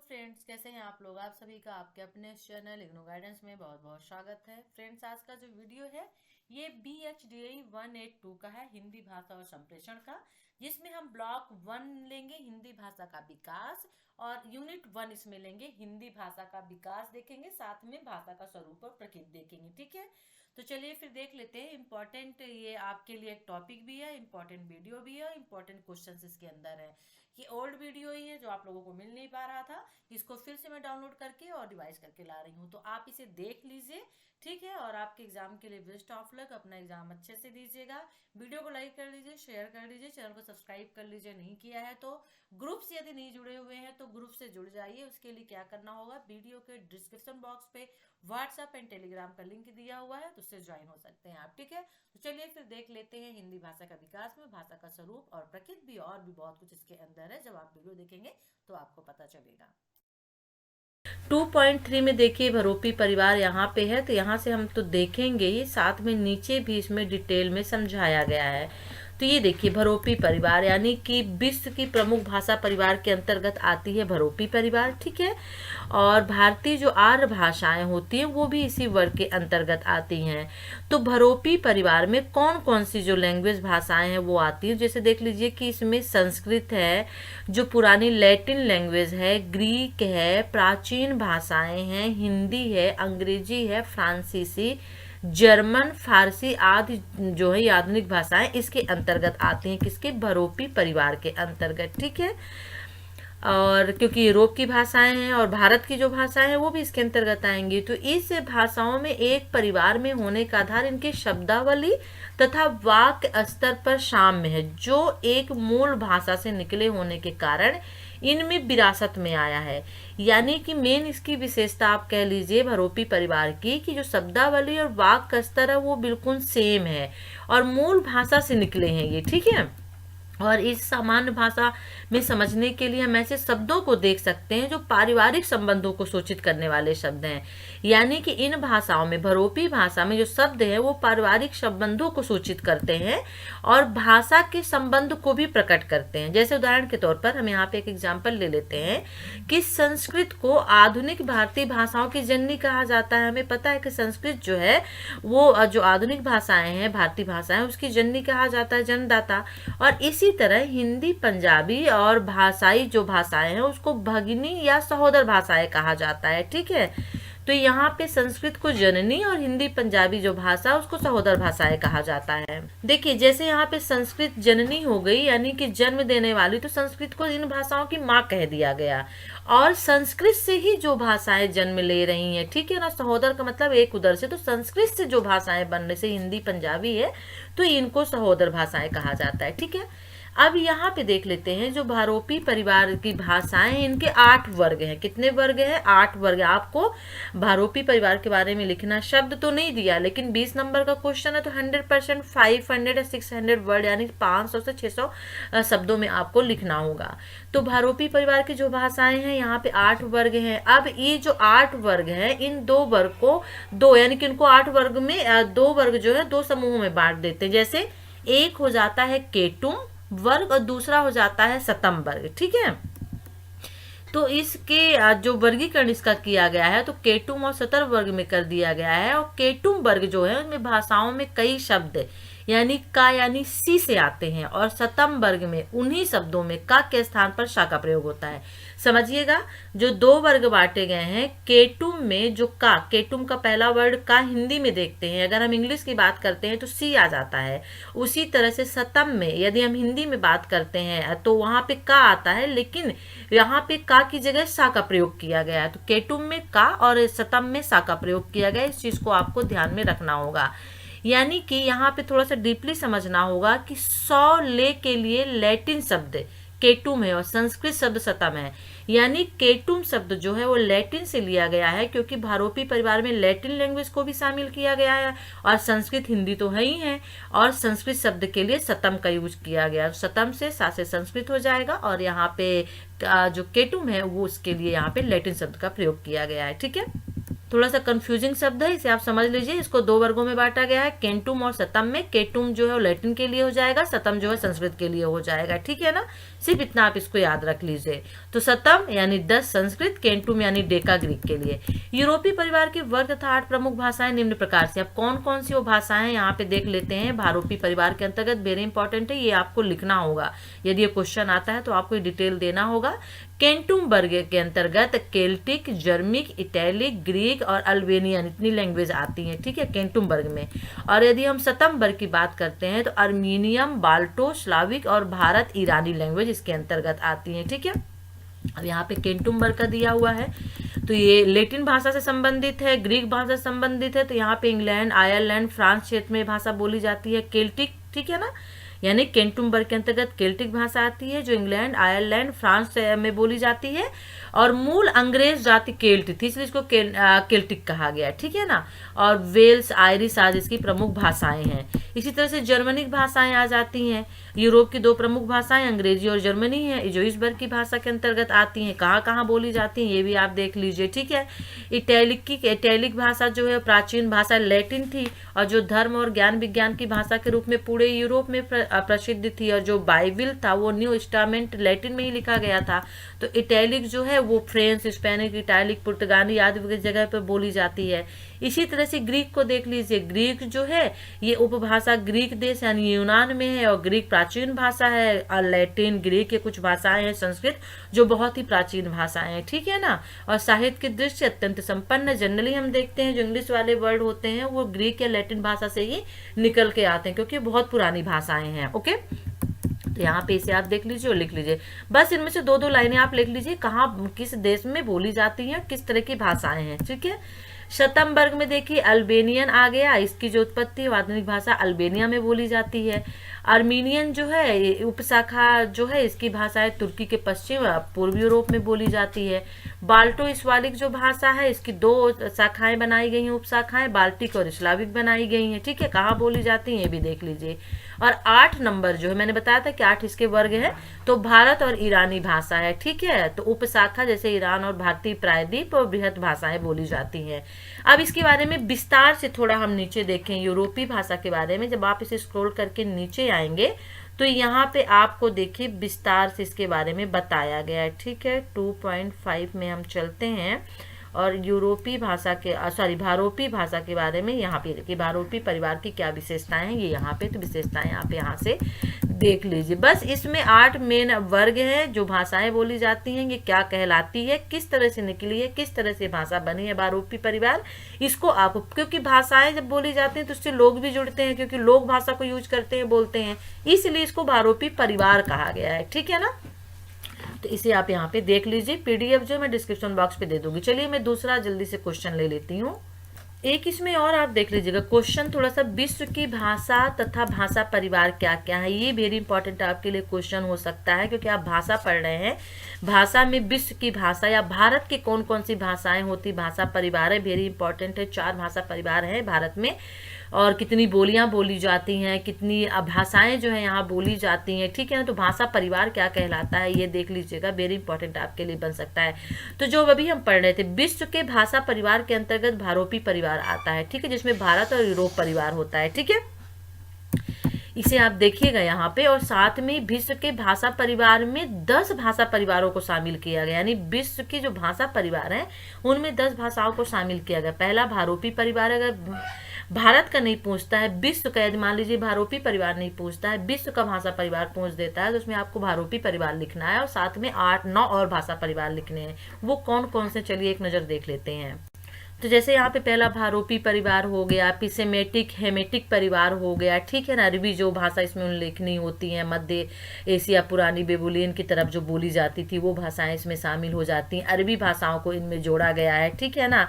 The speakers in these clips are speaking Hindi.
फ्रेंड्स, कैसे हैं आप लोग। आप सभी का आपके अपने चैनल इग्नो गाइडेंस में बहुत बहुत स्वागत है। फ्रेंड्स, आज का जो वीडियो है ये BHDI 182 का है, हिंदी भाषा और संप्रेषण का, जिसमें हम ब्लॉक 1 लेंगे हिंदी भाषा का विकास और यूनिट 1 इसमें लेंगे हिंदी भाषा का विकास देखेंगे, साथ में भाषा का स्वरूप और प्रकृति देखेंगे। ठीक है, तो चलिए फिर देख लेते हैं। इम्पोर्टेंट ये आपके लिए एक टॉपिक भी है, इम्पोर्टेंट वीडियो भी है, इम्पोर्टेंट क्वेश्चन इसके अंदर है। ये ओल्ड वीडियो ही है जो आप लोगों को मिल नहीं पा रहा था, इसको फिर से मैं डाउनलोड करके और डिवाइस करके ला रही हूँ, तो आप इसे देख लीजिए। ठीक है, और आपके एग्जाम के लिए बेस्ट ऑफ लक। अपना एग्जाम अच्छे से दीजिएगा। वीडियो को लाइक कर लीजिए, शेयर कर लीजिए, चैनल को सब्सक्राइब कर लीजिए नहीं किया है तो। ग्रुप से यदि नहीं जुड़े हुए हैं तो ग्रुप से जुड़ जाइए। उसके लिए क्या करना होगा, वीडियो के डिस्क्रिप्शन बॉक्स पे व्हाट्सएप एंड टेलीग्राम का लिंक दिया हुआ है, तो उससे ज्वाइन हो सकते हैं आप। ठीक है, तो चलिए फिर देख लेते हैं हिंदी भाषा का विकास में भाषा का स्वरूप और प्रकृति भी, और भी बहुत कुछ इसके अंदर है। जब आप वीडियो देखेंगे तो आपको पता चलेगा। 2.3 में देखिए भरोपी परिवार यहाँ पे है, तो यहाँ से हम तो देखेंगे ही, साथ में नीचे भी इसमें डिटेल में समझाया गया है। तो ये देखिए भरोपी परिवार यानी कि विश्व की प्रमुख भाषा परिवार के अंतर्गत आती है भरोपी परिवार। ठीक है, और भारतीय जो आर्य भाषाएं होती हैं वो भी इसी वर्ग के अंतर्गत आती हैं। तो भरोपी परिवार में कौन कौन सी जो लैंग्वेज भाषाएं हैं वो आती हैं, जैसे देख लीजिए कि इसमें संस्कृत है, जो पुरानी लैटिन लैंग्वेज है, ग्रीक है, प्राचीन भाषाएं हैं, हिंदी है, अंग्रेजी है, फ्रांसीसी, जर्मन, फारसी आदि जो है आधुनिक भाषाएं इसके अंतर्गत आती हैं, किसके, भरोपी परिवार के अंतर्गत। ठीक है, और क्योंकि यूरोप की भाषाएं हैं और भारत की जो भाषाएं हैं वो भी इसके अंतर्गत आएंगी। तो इस भाषाओं में एक परिवार में होने का आधार इनकी शब्दावली तथा वाक्य स्तर पर साम्य है, जो एक मूल भाषा से निकले होने के कारण इनमें विरासत में आया है। यानी कि मेन इसकी विशेषता आप कह लीजिए भरोपी परिवार की, कि जो शब्दावली और वाक्य स्तर है वो बिल्कुल सेम है और मूल भाषा से निकले हैं ये। ठीक है, और इस सामान्य भाषा में समझने के लिए हम ऐसे शब्दों को देख सकते हैं जो पारिवारिक संबंधों को सूचित करने वाले शब्द हैं। यानी कि इन भाषाओं में, भरोपी भाषा में जो शब्द हैं वो पारिवारिक संबंधों को सूचित करते हैं और भाषा के संबंध को भी प्रकट करते हैं। जैसे उदाहरण के तौर पर हम यहाँ पे एक एग्जाम्पल ले लेते हैं कि संस्कृत को आधुनिक भारतीय भाषाओं की जननी कहा जाता है। हमें पता है कि संस्कृत जो है वो जो आधुनिक भाषाएं हैं, भारतीय भाषाएं, उसकी जननी कहा जाता है, जन्मदाता। और इसी तरह हिंदी, पंजाबी और भाषाई जो भाषाएं हैं उसको भगिनी या सहोदर भाषाएं कहा जाता है। ठीक है, तो यहाँ पे संस्कृत को जननी और हिंदी पंजाबी जो भाषा उसको सहोदर भाषाएं कहा जाता है। देखिए जैसे यहाँ पे संस्कृत जननी हो गई यानी कि जन्म देने वाली, तो संस्कृत को इन भाषाओं की माँ कह दिया गया और संस्कृत से ही जो भाषाएं जन्म ले रही हैं। ठीक है ना, सहोदर का मतलब एक उधर से, तो संस्कृत से जो भाषाएं बनने से हिंदी पंजाबी है तो इनको सहोदर भाषाएं कहा जाता है। ठीक है, अब यहाँ पे देख लेते हैं जो भारोपी परिवार की भाषाएं, इनके 8 वर्ग हैं। कितने वर्ग हैं? 8 वर्ग। आपको भारोपी परिवार के बारे में लिखना, शब्द तो नहीं दिया लेकिन 20 नंबर का क्वेश्चन है तो 100% 500 या 600 वर्ड यानी 500 से 600 शब्दों में आपको लिखना होगा। तो भारोपी परिवार की जो भाषाएं हैं यहाँ पे 8 वर्ग हैं। अब ये जो 8 वर्ग हैं इन 2 वर्ग को यानी कि इनको 8 वर्ग में 2 वर्ग जो है 2 समूहों में बांट देते हैं। जैसे एक हो जाता है केटुम वर्ग और दूसरा हो जाता है शतम वर्ग। ठीक है, तो इसके जो वर्गीकरण इसका किया गया है तो केटुम और शतर वर्ग में कर दिया गया है। और केटुम वर्ग जो है उनमें भाषाओं में कई शब्द यानी का यानी सी से आते हैं और शतम वर्ग में उन्हीं शब्दों में का के स्थान पर शा का प्रयोग होता है। समझिएगा, जो 2 वर्ग बांटे गए हैं, केटुम में जो का, केटुम का पहला वर्ड का हिंदी में देखते हैं, अगर हम इंग्लिश की बात करते हैं तो सी आ जाता है। उसी तरह से शतम में यदि हम हिंदी में बात करते हैं तो वहां पे का आता है, लेकिन यहाँ पे का की जगह सा का प्रयोग किया गया है। तो केटुम में का और शतम में सा का प्रयोग किया गया। इस चीज को आपको ध्यान में रखना होगा। यानी कि यहाँ पे थोड़ा सा डीपली समझना होगा कि 100 ले के लिए लैटिन शब्द केटुम है और संस्कृत शब्द शतम है। यानी केटुम शब्द जो है वो लैटिन से लिया गया है, क्योंकि भारोपी परिवार में लैटिन लैंग्वेज को भी शामिल किया गया है और संस्कृत, हिंदी तो है ही है, और संस्कृत शब्द के लिए शतम का यूज किया गया। शतम से सा से संस्कृत हो जाएगा और यहाँ पे जो केटुम है वो उसके लिए यहाँ पे लैटिन शब्द का प्रयोग किया गया है। ठीक है, थोड़ा सा कंफ्यूजिंग शब्द है, इसे आप समझ लीजिए। इसको दो वर्गों में बांटा गया है, केंटुम और शतम में। केंटुम जो है वो लैटिन के लिए हो जाएगा, शतम जो है संस्कृत के लिए हो जाएगा, ठीक है ना। सिर्फ इतना आप इसको याद रख लीजिए। तो शतम यानी 10 संस्कृत, केंटुम यानी डेका ग्रीक के लिए। यूरोपीय परिवार के वर्ग तथा 8 प्रमुख भाषाएं निम्न प्रकार से। अब कौन कौन सी वो भाषाएं यहाँ पे देख लेते हैं भारोपी परिवार के अंतर्गत। वेरी इंपॉर्टेंट है, ये आपको लिखना होगा। यदि ये क्वेश्चन आता है तो आपको डिटेल देना होगा। केंटुम वर्ग के अंतर्गत केल्टिक, जर्मिक, इटैलिक, ग्रीक और अल्बेनियन इतनी लैंग्वेज आती हैं, ठीक है, केंटुम वर्ग में। और यदि हम शतम वर्ग की बात करते हैं तो अर्मीनियम, बाल्टो, स्लाविक और भारत ईरानी लैंग्वेज इसके अंतर्गत आती हैं, ठीक है। अब यहाँ पे केंटुम वर्ग का दिया हुआ है, तो ये लैटिन भाषा से संबंधित है, ग्रीक भाषा से संबंधित है। तो यहाँ पे इंग्लैंड, आयरलैंड, फ्रांस क्षेत्र में भाषा बोली जाती है। केल्टिक, ठीक है ना, यानी केंटुम वर्ग के अंतर्गत केल्टिक भाषा आती है जो इंग्लैंड, आयरलैंड, फ्रांस में बोली जाती है। और मूल अंग्रेज जाति केल्ट थी, इसलिए इसको केल्टिक कहा गया, ठीक है ना। और वेल्स, आयरिश आज इसकी प्रमुख भाषाएं हैं। इसी तरह से जर्मनिक भाषाएं आ जाती हैं। यूरोप की दो प्रमुख भाषाएं अंग्रेजी और जर्मनी है, जो इस वर्ग की भाषा के अंतर्गत आती हैं। कहाँ कहाँ बोली जाती हैं ये भी आप देख लीजिए, ठीक है। इटैलिक भाषा जो है प्राचीन भाषा लैटिन थी और जो धर्म और ज्ञान विज्ञान की भाषा के रूप में पूरे यूरोप में प्रसिद्ध थी। और जो बाइबिल था वो न्यू टेस्टामेंट लैटिन में ही लिखा गया था। तो इटैलिक जो है वो फ्रेंच, स्पेनिश, इटालिक, पुर्तगाली आदि जगह पर बोली जाती है। इसी तरह से ग्रीक को देख लीजिए। ग्रीक जो है ये उपभाषा ग्रीक देश यानी यूनान में है और ग्रीक प्राचीन भाषा है। और लैटिन, ग्रीक के कुछ भाषाएं हैं, संस्कृत जो बहुत ही प्राचीन भाषाएं हैं, ठीक है ना। और साहित्य की दृष्टि से अत्यंत संपन्न। जनरली हम देखते हैं जो इंग्लिश वाले वर्ड होते हैं वो ग्रीक या लैटिन भाषा से ही निकल के आते हैं क्योंकि बहुत पुरानी भाषाएं हैं, ओके। तो यहाँ पे इसे आप देख लीजिए और लिख लीजिए। बस इनमें से दो दो लाइनें आप लिख लीजिए कहाँ किस देश में बोली जाती हैं, किस तरह की भाषाएं हैं, ठीक है। शतम वर्ग में देखिए अल्बेनियन आ गया। इसकी जो उत्पत्ति है आधुनिक भाषा अल्बेनिया में बोली जाती है। आर्मीनियन जो है उपशाखा जो है इसकी भाषा है तुर्की के पश्चिम पूर्वी यूरोप में बोली जाती है। बाल्टो स्लाविक जो भाषा है इसकी दो शाखाएं बनाई गई हैं, उपशाखाएं बाल्टिक और स्लाविक बनाई गई हैं, ठीक है। कहाँ बोली जाती हैं ये भी देख लीजिए। और 8 नंबर जो है मैंने बताया था कि 8 इसके वर्ग है, तो भारत और ईरानी भाषा है, ठीक है। तो उपशाखा जैसे ईरान और भारतीय प्रायद्वीप और बृहत भाषाएं बोली जाती हैं। अब इसके बारे में विस्तार से थोड़ा हम नीचे देखें यूरोपीय भाषा के बारे में। जब आप इसे स्क्रॉल करके नीचे आएंगे तो यहाँ पे आपको देखिए विस्तार से इसके बारे में बताया गया है, ठीक है। 2.5 में हम चलते हैं और यूरोपीय भाषा के भारोपीय भाषा के बारे में यहाँ पे देखिए भारोपीय परिवार की क्या विशेषताएं हैं ये यहाँ पे, तो विशेषताएं आप यहाँ से देख लीजिए। बस इसमें 8 मेन वर्ग हैं जो भाषाएं बोली जाती हैं, ये क्या कहलाती है, किस तरह से निकली है, किस तरह से भाषा बनी है भारोपीय परिवार। इसको आप, क्योंकि भाषाएं जब बोली जाती हैं तो उससे लोग भी जुड़ते हैं, क्योंकि लोग भाषा को यूज करते हैं, बोलते हैं, इसलिए इसको भारोपीय परिवार कहा गया है, ठीक है ना। तो इसे आप यहाँ पे देख लीजिए। पीडीएफ जो मैं डिस्क्रिप्शन बॉक्स पे दे दूंगी। चलिए मैं दूसरा जल्दी से क्वेश्चन ले लेती हूँ। एक इसमें और आप देख लीजिएगा क्वेश्चन थोड़ा सा, विश्व की भाषा तथा भाषा परिवार क्या क्या है। ये वेरी इंपॉर्टेंट आपके लिए क्वेश्चन हो सकता है क्योंकि आप भाषा पढ़ रहे हैं। भाषा में विश्व की भाषा या भारत की कौन कौन सी भाषाएं होती, भाषा परिवार है, वेरी इंपॉर्टेंट है। 4 भाषा परिवार है भारत में और कितनी बोलियां बोली जाती हैं, कितनी भाषाएं जो है यहाँ बोली जाती हैं, ठीक है ना। तो भाषा परिवार क्या कहलाता है ये देख लीजिएगा, वेरी इंपॉर्टेंट आपके लिए बन सकता है। तो जो अभी हम पढ़ रहे थे, विश्व के भाषा परिवार के अंतर्गत भारोपीय परिवार आता है, ठीक है, जिसमें भारत और यूरोप परिवार होता है, ठीक है। इसे आप देखिएगा यहाँ पे। और साथ में विश्व के भाषा परिवार में 10 भाषा परिवारों को शामिल किया गया, यानी विश्व की जो भाषा परिवार है उनमें 10 भाषाओं को शामिल किया गया। पहला भारोपीय परिवार, अगर भारत का नहीं पूछता है, विश्व का, यदि मान लीजिए भारोपीय परिवार नहीं पूछता है, विश्व का भाषा परिवार पूछ देता है तो उसमें आपको भारोपीय परिवार लिखना है और साथ में 8-9 और भाषा परिवार लिखने हैं। वो कौन कौन से, चलिए एक नजर देख लेते हैं। तो जैसे यहाँ पे पहला भारोपीय परिवार हो गया, पिसेमेटिक हेमेटिक परिवार हो गया, ठीक है ना। अरबी जो भाषा इसमें उल्लेखनीय होती है, मध्य एशिया पुरानी बेबुलियन की तरफ जो बोली जाती थी वो भाषाएं इसमें शामिल हो जाती हैं। अरबी भाषाओं को इनमें जोड़ा गया है, ठीक है ना।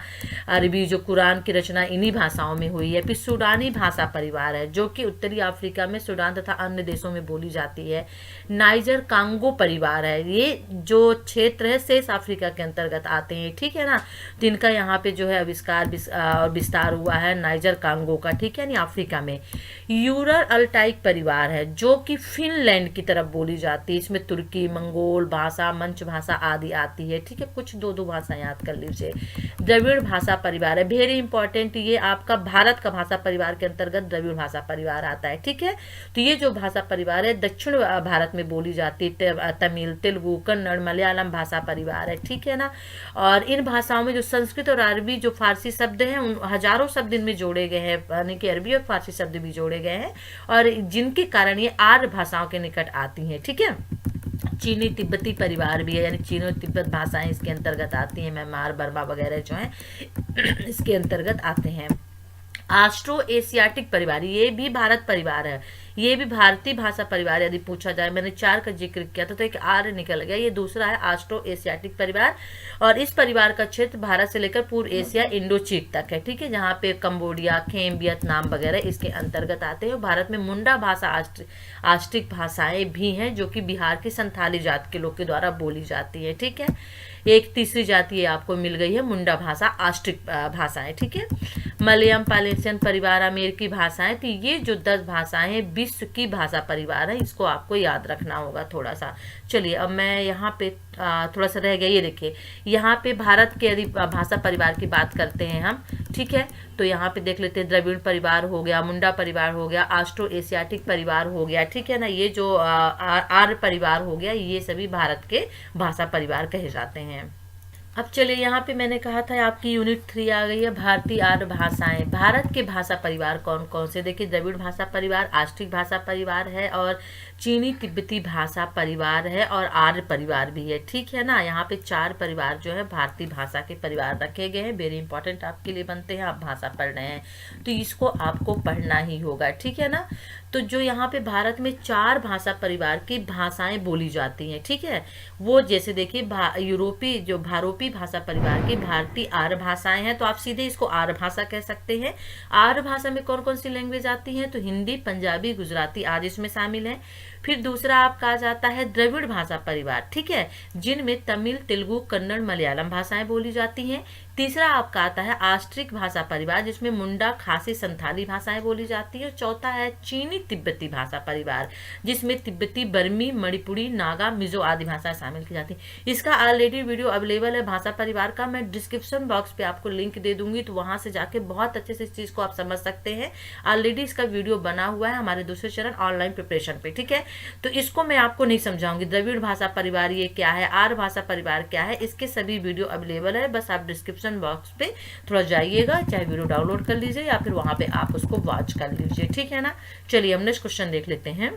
अरबी जो कुरान की रचना इन्हीं भाषाओं में हुई है। फिर सूडानी भाषा परिवार है जो कि उत्तरी अफ्रीका में सूडान तथा अन्य देशों में बोली जाती है। नाइजर कांगो परिवार है, ये जो क्षेत्र है शेष अफ्रीका के अंतर्गत आते हैं, ठीक है ना। तो इनका यहाँ पे जो है और विस्तार हुआ है नाइजर कांगो का, ठीक है, यानी अफ्रीका में। यूरल अल्टाइक परिवार है जो कि फिनलैंड की तरफ बोली जाती है। इसमें तुर्की, मंगोल भाषा, मंच भाषा आदि आती है, ठीक है, कुछ दो भाषा याद कर लीजिए। द्रविड़ भाषा परिवार है, वेरी इंपॉर्टेंट, ये आपका भारत का भाषा परिवार के अंतर्गत द्रविड़ भाषा परिवार आता है, ठीक है। तो ये जो भाषा परिवार है दक्षिण भारत में बोली जाती है, तमिल, तेलुगु, कन्नड़, मलयालम भाषा परिवार है, ठीक है ना। और इन भाषाओं में जो संस्कृत और अरबी जो फारसी शब्द हैं उन हजारों शब्द इनमें जोड़े गए हैं, यानी कि अरबी और फारसी शब्द भी जोड़े गए हैं, और जिनके कारण ये आर्य भाषाओं के निकट आती हैं, ठीक है। चीनी तिब्बती परिवार भी है, यानी चीनो तिब्बत भाषाएं इसके अंतर्गत आती हैं, म्यांमार, बर्मा वगैरह जो हैं इसके अंतर्गत आते हैं। ऑस्ट्रो एशियाटिक परिवार, ये भी भारत परिवार है, ये भी भारतीय भाषा परिवार यदि पूछा जाए। मैंने 4 का जिक्र किया था तो एक आर्य निकल गया, ये दूसरा है ऑस्ट्रो एशियाटिक परिवार। और इस परिवार का क्षेत्र भारत से लेकर पूर्व एशिया, इंडो चीन तक है, ठीक है, जहाँ पे कंबोडिया, खेम, वियतनाम वगैरह इसके अंतर्गत आते हैं। भारत में मुंडा भाषा आस्ट्रिक भाषाएं भी हैं जो कि बिहार की संथाली जात के लोग के द्वारा बोली जाती है, ठीक है। एक तीसरी जाति ये आपको मिल गई है मुंडा भाषा आस्ट्रिक भाषाएं, ठीक है। मलयालम पालेशियन परिवार अमेरिकी भाषाएं, तो ये जो 10 भाषाएं विश्व की भाषा परिवार है, इसको आपको याद रखना होगा थोड़ा सा। चलिए अब मैं यहाँ पे थोड़ा सा रह गया, ये देखिए यहाँ पे भारत के यदि भाषा परिवार की बात करते हैं हम, ठीक है, तो यहाँ पे देख लेते हैं द्रविड़ परिवार हो गया, मुंडा परिवार हो गया, ऑस्ट्रो एशियाटिक परिवार हो गया, ठीक है ना, ये जो आर्य परिवार हो गया, ये सभी भारत के भाषा परिवार कहे जाते हैं। अब चलिए यहाँ पे मैंने कहा था आपकी यूनिट 3 आ गई है, भारतीय आर्य भाषाएं। भारत के भाषा परिवार कौन कौन से, देखिए द्रविड़ भाषा परिवार, आस्ट्रिक भाषा परिवार है, और चीनी तिब्बती भाषा परिवार है, और आर्य परिवार भी है, ठीक है ना। यहाँ पे 4 परिवार जो है भारतीय भाषा के परिवार रखे गए हैं, वेरी इंपॉर्टेंट आपके लिए बनते हैं, आप भाषा पढ़ रहे हैं तो इसको आपको पढ़ना ही होगा, ठीक है ना। तो जो यहाँ पे भारत में 4 भाषा परिवार की भाषाएं बोली जाती हैं, ठीक है, वो जैसे देखिए यूरोपीय जो भारोपी भाषा परिवार की भारतीय आर्य भाषाएं हैं, तो आप सीधे इसको आर्य भाषा कह सकते हैं। आर्य भाषा में कौन कौन सी लैंग्वेज आती हैं, तो हिंदी, पंजाबी, गुजराती आदि इसमें शामिल हैं। फिर दूसरा आपका आ जाता है द्रविड़ भाषा परिवार, ठीक है, जिनमें तमिल, तेलुगु, कन्नड़, मलयालम भाषाएं बोली जाती हैं। तीसरा आपका आता है आस्ट्रिक भाषा परिवार, जिसमें मुंडा, खासी, संथाली भाषाएं बोली जाती है। चौथा है चीनी तिब्बती भाषा परिवार, जिसमें तिब्बती, बर्मी, मणिपुरी, नागा, मिजो आदि भाषाएं शामिल की जाती हैं। इसका ऑलरेडी वीडियो अवेलेबल है भाषा परिवार का, मैं डिस्क्रिप्शन बॉक्स पे आपको लिंक दे दूंगी, तो वहां से जाके बहुत अच्छे से इस चीज को आप समझ सकते हैं। ऑलरेडी इसका वीडियो बना हुआ है हमारे दूसरे चैनल ऑनलाइन प्रिपरेशन पे, ठीक है, तो इसको मैं आपको नहीं समझाऊंगी। द्रविड़ भाषा परिवार ये क्या है, आर्य भाषा परिवार क्या है, इसके सभी वीडियो अवेलेबल है, बस आप डिस्क्रिप्शन बॉक्स पे थोड़ा जाइएगा, चाहे वीडियो डाउनलोड कर लीजिए या फिर वहां पे आप उसको वॉच कर लीजिए, ठीक है ना। चलिए हम नेक्स्ट क्वेश्चन देख लेते हैं।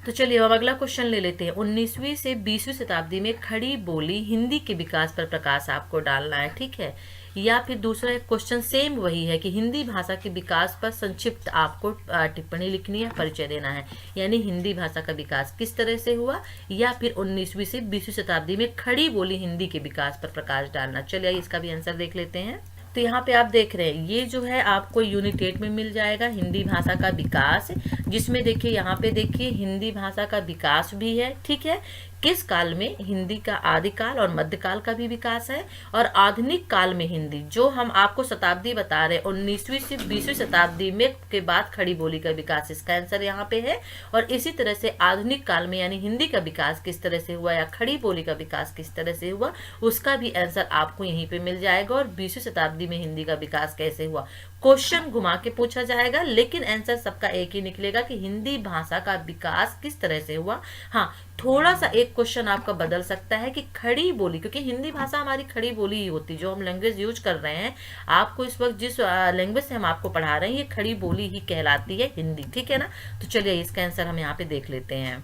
तो चलिए अब अगला क्वेश्चन ले लेते हैं। 19वीं से 20वीं शताब्दी में खड़ी बोली हिंदी के विकास पर प्रकाश आपको डालना है, ठीक है, या फिर दूसरा एक क्वेश्चन सेम वही है कि हिंदी भाषा के विकास पर संक्षिप्त आपको टिप्पणी लिखनी है, परिचय देना है, यानी हिंदी भाषा का विकास किस तरह से हुआ, या फिर 19वीं से 20वीं शताब्दी में खड़ी बोली हिंदी के विकास पर प्रकाश डालना। चलिए इसका भी आंसर देख लेते हैं। तो यहाँ पे आप देख रहे हैं ये जो है आपको यूनिट 8 में मिल जाएगा, हिंदी भाषा का विकास, जिसमें देखिए यहाँ पे देखिए हिंदी भाषा का विकास भी है, ठीक है, किस काल में, हिंदी का आदिकाल और मध्यकाल का भी विकास है, और आधुनिक काल में हिंदी, जो हम आपको शताब्दी बता रहे हैं 19वीं से 20वीं शताब्दी में के बाद खड़ी बोली का विकास, इसका आंसर यहाँ पे है। और इसी तरह से आधुनिक काल में यानी हिंदी का विकास किस तरह से हुआ या खड़ी बोली का विकास किस तरह से हुआ, उसका भी आंसर आपको यहीं पे मिल जाएगा। और 20वीं शताब्दी में हिंदी का विकास कैसे हुआ, क्वेश्चन घुमा के पूछा जाएगा, लेकिन आंसर सबका एक ही निकलेगा कि हिंदी भाषा का विकास किस तरह से हुआ। हाँ, थोड़ा सा एक क्वेश्चन आपका बदल सकता है कि खड़ी बोली, क्योंकि हिंदी भाषा हमारी खड़ी बोली ही होती है, जो हम लैंग्वेज यूज कर रहे हैं, आपको इस वक्त जिस लैंग्वेज से हम आपको पढ़ा रहे हैं ये खड़ी बोली ही कहलाती है हिंदी, ठीक है ना। तो चलिए इसका आंसर हम यहाँ पे देख लेते हैं।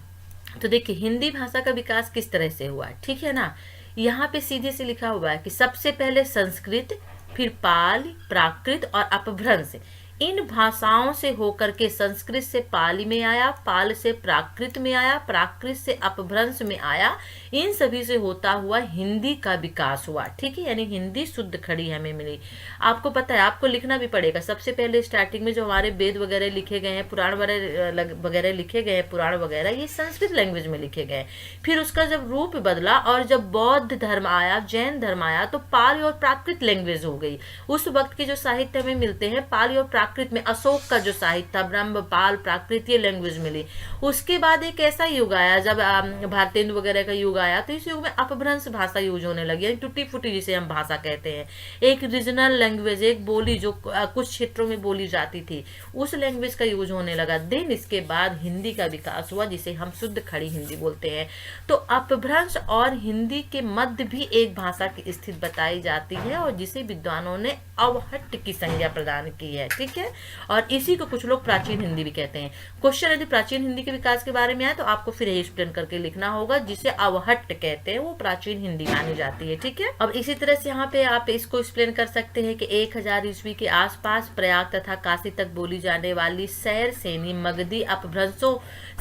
तो देखिए हिंदी भाषा का विकास किस तरह से हुआ, ठीक है ना, यहाँ पे सीधे से लिखा हुआ है कि सबसे पहले संस्कृत, फिर पाली, प्राकृत और अपभ्रंश, इन भाषाओं से होकर के संस्कृत से पाली में आया, पाल से प्राकृत में आया, प्राकृत से अपभ्रंश में आया, इन सभी से होता हुआ हिंदी का विकास हुआ। ठीक है, यानी हिंदी शुद्ध खड़ी हमें मिली। आपको पता है, आपको लिखना भी पड़ेगा। सबसे पहले स्टार्टिंग में जो हमारे वेद वगैरह लिखे गए हैं, पुराण वगैरह लिखे गए हैं, पुराण वगैरह, ये संस्कृत लैंग्वेज में लिखे गए। फिर उसका जब रूप बदला और जब बौद्ध धर्म आया, जैन धर्म आया, तो पाली और प्राकृत लैंग्वेज हो गई। उस वक्त के जो साहित्य में मिलते हैं पाली और प्राकृत में, अशोक का जो साहित्य था, ब्रह्म पाल प्राकृत, ये लैंग्वेज मिली। उसके बाद एक ऐसा युग आया जब भारतेंदु वगैरह का युग आया, तो इस युग में अपभ्रंश भाषा यूज होने लगी, यानी टूटी फूटी जिसे हम भाषा कहते हैं। एक रीजनल लैंग्वेज, एक बोली जो कुछ क्षेत्रों में बोली जाती थी, उस लैंग्वेज का यूज होने लगा। देन इसके बाद हिंदी का विकास हुआ, जिसे हम शुद्ध खड़ी हिंदी बोलते हैं। तो अपभ्रंश और हिंदी के मध्य भी एक भाषा की स्थिति बताई जाती है, और जिसे विद्वानों ने अवहट्ट की संज्ञा प्रदान की है। ठीक है, और इसी को कुछ लोग प्राचीन हिंदी भी कहते हैं। क्वेश्चन यदि प्राचीन हिंदी के विकास के बारे में आए तो आपको फिर एक्सप्लेन करके लिखना होगा। जिसे अवहट्ट कहते हैं वो प्राचीन हिंदी मानी जाती है। ठीक है, अब इसी तरह से यहाँ पे आप इसको एक्सप्लेन कर सकते हैं कि 1000 ईस्वी के आसपास प्रयाग तथा काशी तक बोली जाने वाली सैर सेनी मगधी अपभ्रंशों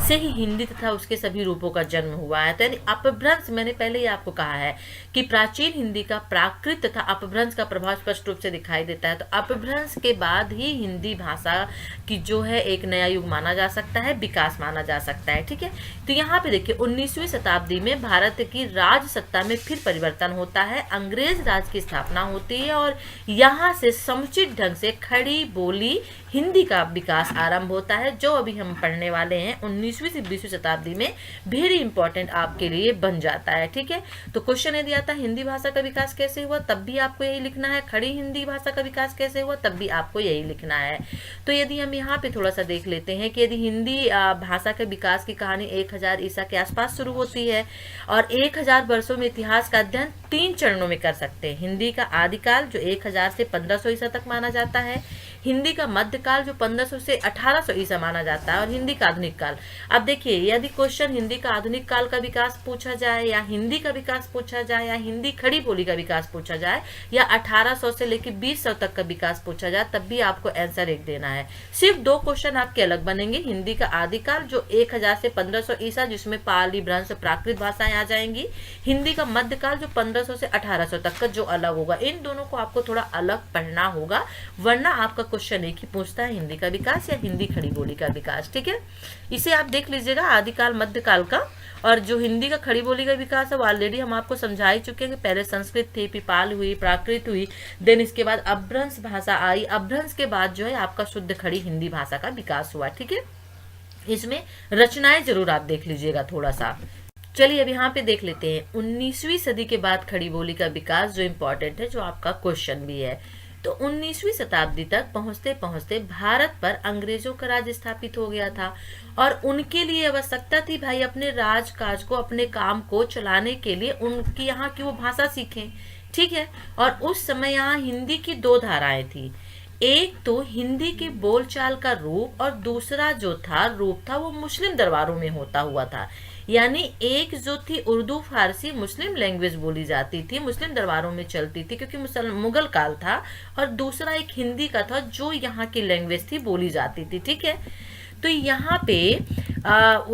से ही हिंदी तथा उसके सभी रूपों का जन्म हुआ है। तो यानी अपभ्रंश, मैंने पहले ही आपको कहा है कि प्राचीन हिंदी का प्राकृत तथा अपभ्रंश का प्रभाव स्पष्ट रूप से दिखाई देता है। तो अपभ्रंश के बाद ही हिंदी भाषा की जो है एक नया युग माना जा सकता है, विकास माना जा सकता है। ठीक है, तो यहाँ पे देखिए 19वीं शताब्दी में भारत की राज सत्ता में फिर परिवर्तन होता है, अंग्रेज राज की स्थापना होती है, और यहाँ से समुचित ढंग से खड़ी बोली हिंदी का विकास आरंभ होता है, जो अभी हम पढ़ने वाले हैं 19वीं से 20वीं शताब्दी में वेरी इंपॉर्टेंट आपके लिए बन जाता है। ठीक है, तो क्वेश्चन यदि आता है हिंदी भाषा का विकास कैसे हुआ, तब भी आपको यही लिखना है। खड़ी हिंदी भाषा का विकास कैसे हुआ, तब भी आपको यही लिखना है। तो यदि हम यहाँ पे थोड़ा सा देख लेते हैं कि यदि हिंदी भाषा के विकास की कहानी 1000 ईसा के आसपास शुरू होती है, और 1000 वर्षों में इतिहास का अध्ययन 3 चरणों में कर सकते हैं। हिंदी का आदिकाल जो 1000 से 1500 ईसा तक माना जाता है, हिंदी का मध्यकाल जो 1500 से 1800 ईसा माना जाता है, और हिंदी का आधुनिक काल। अब देखिए, यदि क्वेश्चन हिंदी का आधुनिक काल का विकास पूछा जाए, या हिंदी का विकास पूछा जाए, या हिंदी खड़ी बोली का विकास पूछा जाए, या 1800 से लेकर 2000 तक का विकास पूछा जाए, तब भी आपको आंसर एक देना है। सिर्फ 2 क्वेश्चन आपके अलग बनेंगे। हिंदी का आदिकाल जो 1000 से 1500 ईसा, जिसमें पाली भ्रंश प्राकृत भाषाएं आ जाएंगी। हिंदी का मध्यकाल जो 1500 से 1800 तक का, जो अलग होगा। इन दोनों को आपको थोड़ा अलग पढ़ना होगा, वरना आपका क्वेश्चन एक ही पूछता है, हिंदी का विकास या हिंदी खड़ी बोली का विकास। ठीक है, इसे आप देख लीजिएगा, आदिकाल मध्यकाल का। और जो हिंदी का खड़ी बोली का विकास है वो ऑलरेडी हम आपको समझा ही चुके हैं कि पहले संस्कृत थी, फिर पाल हुई, प्राकृत हुई, देन इसके बाद अपभ्रंश भाषा आई। अपभ्रंश के बाद जो है आपका शुद्ध खड़ी हिंदी भाषा का विकास हुआ। ठीक है, इसमें रचनाएं जरूर आप देख लीजिएगा थोड़ा सा। चलिए अब यहाँ पे देख लेते हैं 19वीं सदी के बाद खड़ी बोली का विकास, जो इम्पोर्टेंट है, जो आपका क्वेश्चन भी है। तो 19वीं शताब्दी तक पहुंचते पहुंचते भारत पर अंग्रेजों का राज स्थापित हो गया था, और उनके लिए आवश्यकता थी भाई अपने राजकाज को, अपने काम को चलाने के लिए उनकी यहाँ की वो भाषा सीखें। ठीक है, और उस समय यहाँ हिंदी की 2 धाराएं थी। एक तो हिंदी के बोलचाल का रूप, और दूसरा जो था रूप था वो मुस्लिम दरबारों में होता हुआ था। यानी एक जो थी उर्दू फारसी मुस्लिम लैंग्वेज बोली जाती थी, मुस्लिम दरबारों में चलती थी क्योंकि मुगल काल था, और दूसरा एक हिंदी का था जो यहाँ की लैंग्वेज थी, बोली जाती थी। ठीक है, तो यहाँ पे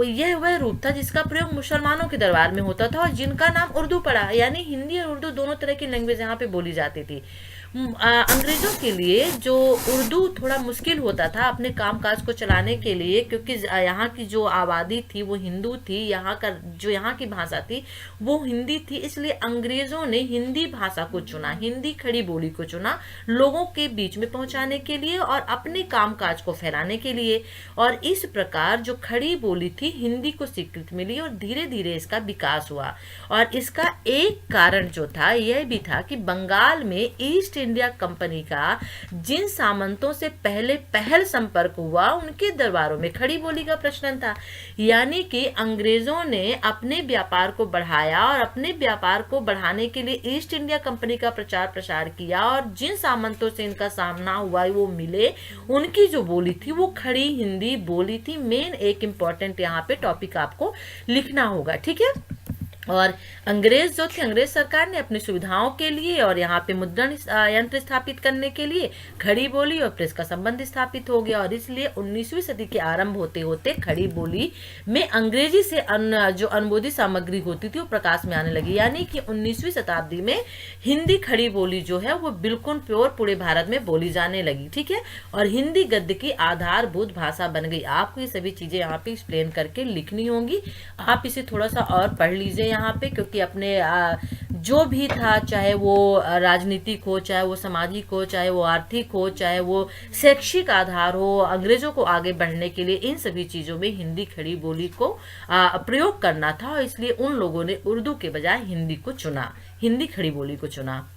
यह वह रूप था जिसका प्रयोग मुसलमानों के दरबार में होता था, और जिनका नाम उर्दू पड़ा। यानी हिंदी और उर्दू दोनों तरह की लैंग्वेज यहाँ पे बोली जाती थी। अंग्रेजों के लिए जो उर्दू थोड़ा मुश्किल होता था अपने कामकाज को चलाने के लिए, क्योंकि यहाँ की जो आबादी थी वो हिंदू थी, यहाँ का जो यहाँ की भाषा थी वो हिंदी थी, इसलिए अंग्रेजों ने हिंदी भाषा को चुना, हिंदी खड़ी बोली को चुना लोगों के बीच में पहुंचाने के लिए और अपने कामकाज को फैलाने के लिए। और इस प्रकार जो खड़ी बोली थी हिंदी को स्वीकृति मिली और धीरे धीरे इसका विकास हुआ। और इसका एक कारण जो था यह भी था कि बंगाल में ईस्ट इंडिया कंपनी का जिन सामंतों से पहले पहल संपर्क हुआ उनके दरबारों में खड़ी बोली का प्रचलन था। यानी कि अंग्रेजों ने अपने व्यापार को बढ़ाया और अपने व्यापार को बढ़ाने के लिए ईस्ट इंडिया कंपनी का प्रचार प्रसार किया, और जिन सामंतों से इनका सामना हुआ वो मिले, उनकी जो बोली थी वो खड़ी हिंदी बोली थी। मेन एक इंपॉर्टेंट यहाँ पे टॉपिक आपको लिखना होगा, ठीक है। और अंग्रेज जो थे, अंग्रेज सरकार ने अपनी सुविधाओं के लिए और यहाँ पे मुद्रण यंत्र स्थापित करने के लिए खड़ी बोली और प्रेस का संबंध स्थापित हो गया। और इसलिए 19वीं सदी के आरंभ होते होते खड़ी बोली में अंग्रेजी से जो अनुवादित सामग्री होती थी वो प्रकाश में आने लगी। यानी कि 19वीं शताब्दी में हिंदी खड़ी बोली जो है वो बिल्कुल प्योर पूरे भारत में बोली जाने लगी। ठीक है, और हिंदी गद्य की आधारभूत भाषा बन गई। आपको ये सभी चीजें यहाँ पे एक्सप्लेन करके लिखनी होंगी। आप इसे थोड़ा सा और पढ़ लीजिए यहाँ पे, क्योंकि अपने जो भी था, चाहे वो राजनीतिक हो, चाहे वो सामाजिक हो, चाहे वो आर्थिक हो, चाहे वो शैक्षिक आधार हो, अंग्रेजों को आगे बढ़ने के लिए इन सभी चीजों में हिंदी खड़ी बोली को प्रयोग करना था। और इसलिए उन लोगों ने उर्दू के बजाय हिंदी को चुना, हिंदी खड़ी बोली को चुना।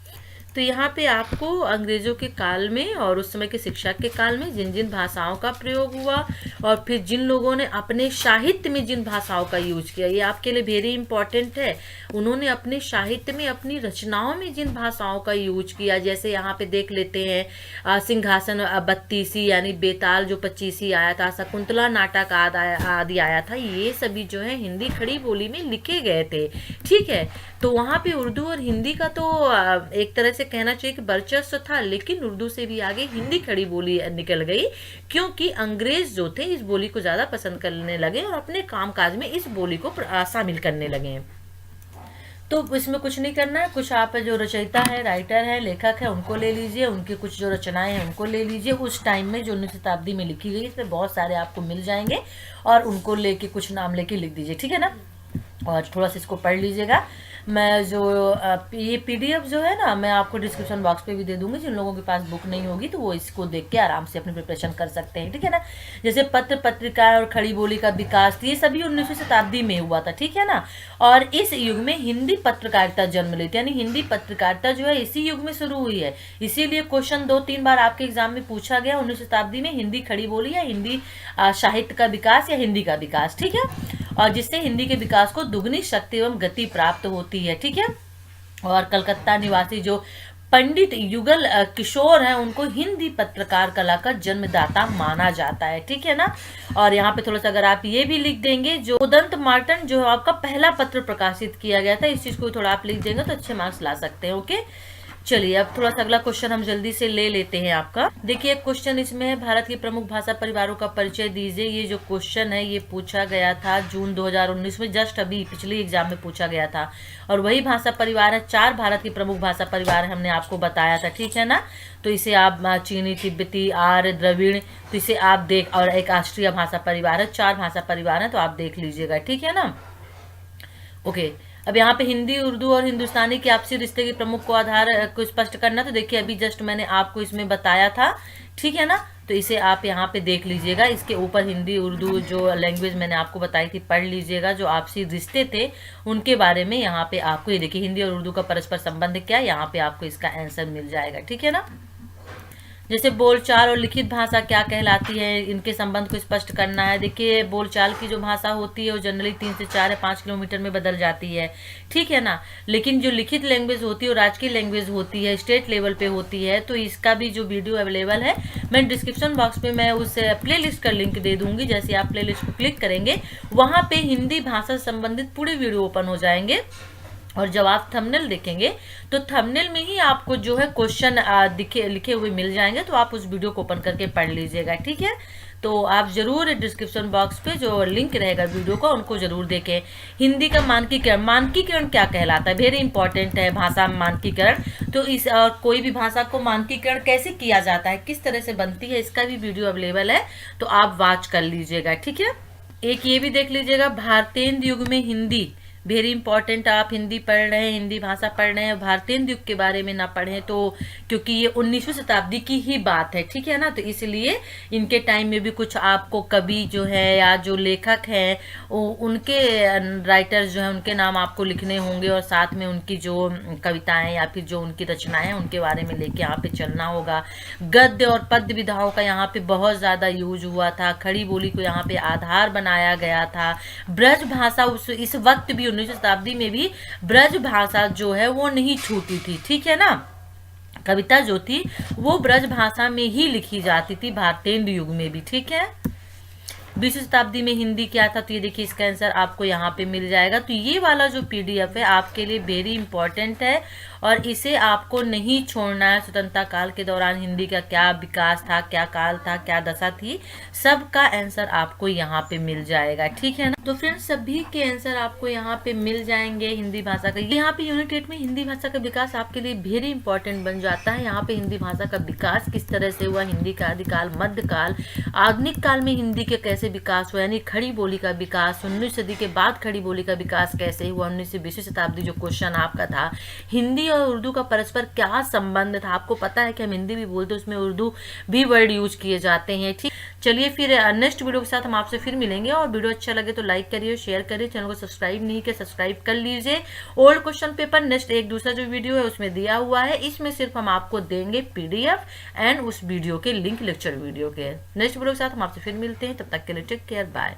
तो यहाँ पे आपको अंग्रेजों के काल में और उस समय के शिक्षा के काल में जिन जिन भाषाओं का प्रयोग हुआ और फिर जिन लोगों ने अपने साहित्य में जिन भाषाओं का यूज किया, ये आपके लिए वेरी इंपॉर्टेंट है। उन्होंने अपने साहित्य में, अपनी रचनाओं में जिन भाषाओं का यूज किया, जैसे यहाँ पे देख लेते हैं सिंहासन 32 यानी बेताल जो 25 आया था, शकुंतला नाटक आदि आया था, ये सभी जो है हिंदी खड़ी बोली में लिखे गए थे। ठीक है, तो वहाँ पे उर्दू और हिंदी का तो एक तरह से कहना चाहिए कि वर्चस्व था, लेकिन उर्दू से भी आगे हिंदी खड़ी बोली निकल गई, क्योंकि अंग्रेज जो थे इस बोली को ज्यादा पसंद करने लगे और अपने कामकाज में इस बोली को शामिल करने लगे। तो इसमें कुछ नहीं करना है, कुछ आप जो रचयिता है, राइटर है, लेखक है, उनको ले लीजिए, उनकी कुछ जो रचनाएं हैं उनको ले लीजिए, उस टाइम में जो 19वीं शताब्दी में लिखी गई, इसमें बहुत सारे आपको मिल जाएंगे और उनको लेके कुछ नाम लेके लिख दीजिए। ठीक है ना, और थोड़ा सा इसको पढ़ लीजिएगा। मैं जो ये पीडीएफ जो है ना, मैं आपको डिस्क्रिप्शन बॉक्स पे भी दे दूंगी। जिन लोगों के पास बुक नहीं होगी तो वो इसको देख के आराम से अपनी प्रिपरेशन कर सकते हैं। ठीक है ना, जैसे पत्र पत्रिका और खड़ी बोली का विकास, ये सभी 19वीं शताब्दी में हुआ था। ठीक है ना, और इस युग में हिंदी पत्रकारिता जन्म लेती, यानी हिंदी पत्रकारिता जो है इसी युग में शुरू हुई है। इसीलिए क्वेश्चन 2-3 बार आपके एग्जाम में पूछा गया, 19वीं शताब्दी में हिंदी खड़ी बोली या हिंदी साहित्य का विकास या हिंदी का विकास। ठीक है, और जिससे हिंदी के विकास को दुगनी शक्ति एवं गति प्राप्त होती है। ठीक है, और कलकत्ता निवासी जो पंडित युगल किशोर हैं, उनको हिंदी पत्रकार कला का जन्मदाता माना जाता है। ठीक है ना, और यहाँ पे थोड़ा सा अगर आप ये भी लिख देंगे, जो उदंत मार्टन जो आपका पहला पत्र प्रकाशित किया गया था, इस चीज को थोड़ा आप लिख देंगे तो अच्छे मार्क्स ला सकते हैं। ओके, चलिए अब थोड़ा सा अगला क्वेश्चन हम जल्दी से ले लेते हैं आपका। देखिए क्वेश्चन इसमें है, भारत के प्रमुख भाषा परिवारों का परिचय दीजिए। ये जो क्वेश्चन है ये पूछा गया था जून 2019 में, जस्ट अभी पिछले एग्जाम में पूछा गया था। और वही भाषा परिवार है, 4 भारत के प्रमुख भाषा परिवार हमने आपको बताया था। ठीक है ना, तो इसे आप चीनी, तिब्बती, आर्य, द्रविड़, तो इसे आप देख, और एक राष्ट्रीय भाषा परिवार है, 4 भाषा परिवार है, तो आप देख लीजिएगा। ठीक है ना, ओके। अब यहाँ पे हिंदी, उर्दू और हिंदुस्तानी के आपसी रिश्ते के प्रमुख को आधार को स्पष्ट करना, तो देखिए अभी जस्ट मैंने आपको इसमें बताया था। ठीक है ना, तो इसे आप यहाँ पे देख लीजिएगा। इसके ऊपर हिंदी उर्दू जो लैंग्वेज मैंने आपको बताई थी पढ़ लीजिएगा, जो आपसी रिश्ते थे उनके बारे में यहाँ पे आपको ये देखिए हिंदी और उर्दू का परस्पर संबंध क्या है, यहाँ पे आपको इसका आंसर मिल जाएगा। ठीक है ना, जैसे बोलचाल और लिखित भाषा क्या कहलाती है, इनके संबंध को स्पष्ट करना है। देखिए बोलचाल की जो भाषा होती है वो जनरली 3 से 4 या 5 किलोमीटर में बदल जाती है। ठीक है ना, लेकिन जो लिखित लैंग्वेज होती है वो राजकीय लैंग्वेज होती है, स्टेट लेवल पे होती है। तो इसका भी जो वीडियो अवेलेबल है, मैं डिस्क्रिप्शन बॉक्स में मैं उस प्ले लिस्ट का लिंक दे दूंगी। जैसे आप प्ले लिस्ट को क्लिक करेंगे, वहां पे हिंदी भाषा से संबंधित पूरे वीडियो ओपन हो जाएंगे। और जब आप थंबनेल देखेंगे तो थंबनेल में ही आपको जो है क्वेश्चन लिखे हुए मिल जाएंगे, तो आप उस वीडियो को ओपन करके पढ़ लीजिएगा। ठीक है, तो आप जरूर डिस्क्रिप्शन बॉक्स पे जो लिंक रहेगा वीडियो का, उनको जरूर देखें। हिंदी का मानकीकरण, मानकीकरण क्या कहलाता है, वेरी इंपॉर्टेंट है भाषा मानकीकरण। तो इस कोई भी भाषा को मानकीकरण कैसे किया जाता है, किस तरह से बनती है, इसका भी वीडियो अवेलेबल है, तो आप वॉच कर लीजिएगा। ठीक है, एक ये भी देख लीजिएगा, भारतेंदु युग में हिंदी, वेरी इंपॉर्टेंट। आप हिंदी पढ़ रहे हैं, हिंदी भाषा पढ़ रहे हैं, भारतेंदु युग के बारे में ना पढ़ें तो, क्योंकि ये 19वीं शताब्दी की ही बात है। ठीक है ना, तो इसलिए इनके टाइम में भी कुछ आपको कवि जो है या जो लेखक हैं उनके राइटर्स जो हैं उनके नाम आपको लिखने होंगे, और साथ में उनकी जो कविताएं या फिर जो उनकी रचनाएं हैं उनके बारे में लेके यहाँ पे चलना होगा। गद्य और पद्य विधाओं का यहाँ पे बहुत ज्यादा यूज हुआ था, खड़ी बोली को यहाँ पे आधार बनाया गया था। ब्रज भाषा इस वक्त भी 19वीं शताब्दी में भी ब्रज भाषा जो है वो नहीं छूटी थी। ठीक है ना, कविता जो थी वो ब्रज भाषा में ही लिखी जाती थी भारतेंदु युग में भी। ठीक है, 20वीं शताब्दी में हिंदी क्या था, तो ये देखिए इसका आंसर आपको यहाँ पे मिल जाएगा। तो ये वाला जो PDF है आपके लिए वेरी इंपॉर्टेंट है और इसे आपको नहीं छोड़ना है। स्वतंत्रता काल के दौरान हिंदी का क्या विकास था, क्या काल था, क्या दशा थी, सबका आंसर आपको यहाँ पे मिल जाएगा, ठीक है ना। तो फ्रेंड्स सभी के आंसर आपको यहाँ पे मिल जाएंगे हिंदी भाषा का। यहाँ पे यूनिट 8 में हिंदी भाषा का विकास आपके लिए वेरी इंपॉर्टेंट बन जाता है। यहाँ पे हिंदी भाषा का विकास किस तरह से हुआ, हिंदी का आदिकाल, मध्यकाल, आधुनिक काल में हिंदी के कैसे विकास हुआ, यानी खड़ी बोली का विकास, 19वीं सदी के बाद खड़ी बोली का विकास कैसे हुआ, 19वीं से 20वीं शताब्दी जो क्वेश्चन आपका था, हिंदी और उर्दू का परस्पर क्या संबंध था। आपको पता है कि हम हिंदी भी बोलते हैं, उसमें उर्दू भी वर्ड यूज किए जाते हैं, ठीक। चलिए फिर नेक्स्ट वीडियो के साथ हम आपसे फिर मिलेंगे, और वीडियो अच्छा लगे तो लाइक करिए, शेयर करिए, चैनल को सब्सक्राइब नहीं किया सब्सक्राइब कर लीजिए। ओल्ड क्वेश्चन पेपर नेक्स्ट एक दूसरा जो वीडियो है उसमें दिया हुआ है, इसमें सिर्फ हम आपको देंगे PDF एंड उस वीडियो के लिंक लेक्चर वीडियो के। नेक्स्ट वीडियो के साथ हम आपसे फिर मिलते हैं, तब तक के लिए टेक केयर, बाय।